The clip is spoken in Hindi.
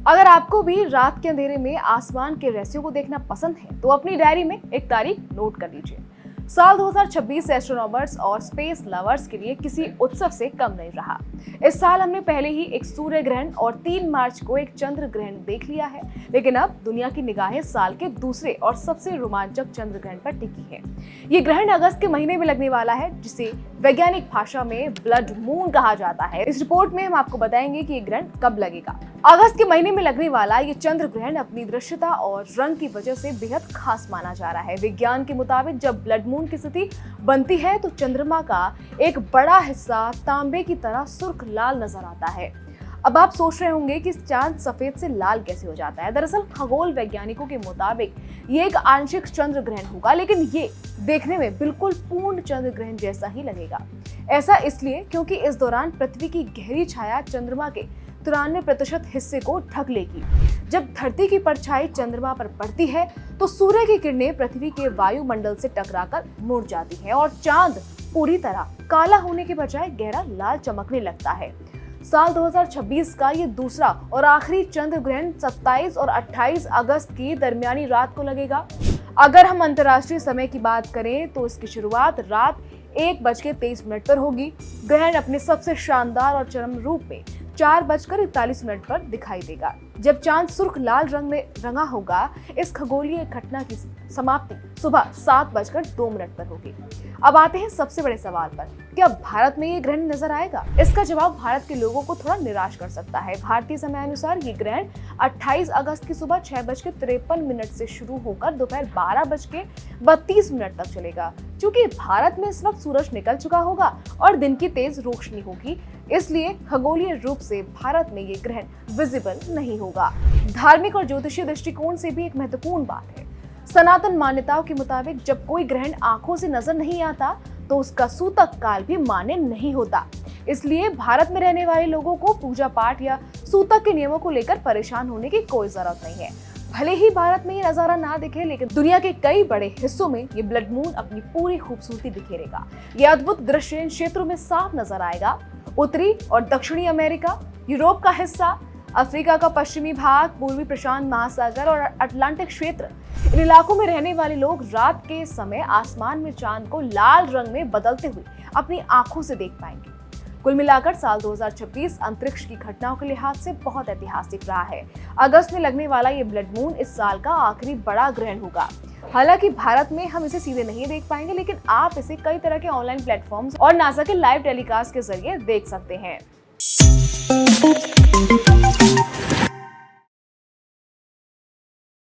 अगर आपको भी रात के अंधेरे में आसमान के रहस्यों को देखना पसंद है तो अपनी डायरी में एक तारीख नोट कर लीजिए। साल 2026 एस्ट्रोनॉमर्स और स्पेस लवर्स के लिए किसी उत्सव से कम नहीं रहा। इस साल हमने पहले ही एक सूर्य ग्रहण और 3 मार्च को एक चंद्र ग्रहण देख लिया है, लेकिन अब दुनिया की निगाहें साल के दूसरे और सबसे रोमांचक चंद्र ग्रहण पर टिकी है। ये ग्रहण अगस्त के महीने में लगने वाला है, जिसे वैज्ञानिक भाषा में ब्लड मून कहा जाता है। इस रिपोर्ट में हम आपको बताएंगे कि ये ग्रहण कब लगेगा। अगस्त के महीने में लगने वाला ये चंद्र ग्रहण अपनी दृश्यता और रंग की वजह से बेहद खास माना जा रहा है। विज्ञान के मुताबिक जब ब्लड मून की स्थिति बनती है तो चंद्रमा का एक बड़ा हिस्सा तांबे की तरह सुर्ख लाल नजर आता है। अब आप सोच रहे होंगे कि चांद सफेद से लाल कैसे हो जाता है। दरअसल खगोल वैज्ञानिकों के मुताबिक ये एक आंशिक चंद्र ग्रहण होगा, लेकिन ये देखने में बिल्कुल पूर्ण चंद्र ग्रहण जैसा ही लगेगा। ऐसा इसलिए क्योंकि इस दौरान पृथ्वी की गहरी छाया चंद्रमा के 93% हिस्से को ढक लेगी। जब धरती की परछाई चंद्रमा पर पड़ती है तो सूर्य की किरणें पृथ्वी के वायुमंडल से टकराकर मुड़ जाती है और चांद पूरी तरह काला होने के बजाय गहरा लाल चमकने लगता है। साल 2026 का ये दूसरा और आखिरी चंद्र ग्रहण 27 और 28 अगस्त की दरमियानी रात को लगेगा। अगर हम अंतर्राष्ट्रीय समय की बात करें तो इसकी शुरुआत रात 1:23 पर होगी। ग्रहण अपने सबसे शानदार और चरम रूप में 4:41 पर दिखाई देगा, जब चांद सुर्ख लाल रंग में रंगा होगा। इस खगोलीय घटना की समाप्ति सुबह 7:02 पर होगी। अब आते हैं सबसे बड़े सवाल पर, क्या भारत में ये ग्रहण नजर आएगा? इसका जवाब भारत के लोगों को थोड़ा निराश कर सकता है। भारतीय समयानुसार ये ग्रहण 28 अगस्त की सुबह 6:53 से शुरू होकर दोपहर 12:32 तक चलेगा। क्योंकि भारत में इस वक्त सूरज निकल चुका होगा और दिन की तेज रोशनी होगी, इसलिए खगोलीय रूप से भारत में ये ग्रहण विजिबल नहीं होगा। धार्मिक और ज्योतिषीय दृष्टिकोण से भी एक महत्वपूर्ण बात है। सनातन मान्यताओं के मुताबिक जब कोई ग्रहण आंखों से नजर नहीं आता तो उसका सूतक काल भी मान्य नहीं होता। इसलिए भारत में रहने वाले लोगों को पूजा पाठ या सूतक के नियमों को लेकर परेशान होने की कोई जरूरत नहीं है। भले ही भारत में ये नजारा ना दिखे, लेकिन दुनिया के कई बड़े हिस्सों में ये ब्लड मून अपनी पूरी खूबसूरती बिखेरेगा। ये अद्भुत दृश्य इन क्षेत्रों में साफ नजर आएगा। उत्तरी और दक्षिणी अमेरिका, यूरोप का हिस्सा, अफ्रीका का पश्चिमी भाग, पूर्वी प्रशांत महासागर और अटलांटिक क्षेत्र, इन इलाकों में रहने वाले लोग रात के समय आसमान में चांद को लाल रंग में बदलते हुए अपनी आंखों से देख पाएंगे। कुल मिलाकर साल 2026 अंतरिक्ष की घटनाओं के लिहाज से बहुत ऐतिहासिक रहा है। अगस्त में लगने वाला ये ब्लड मून इस साल का आखिरी बड़ा ग्रहण होगा। हालांकि भारत में हम इसे सीधे नहीं देख पाएंगे, लेकिन आप इसे कई तरह के ऑनलाइन प्लेटफॉर्म्स और नासा के लाइव टेलीकास्ट के जरिए देख सकते हैं।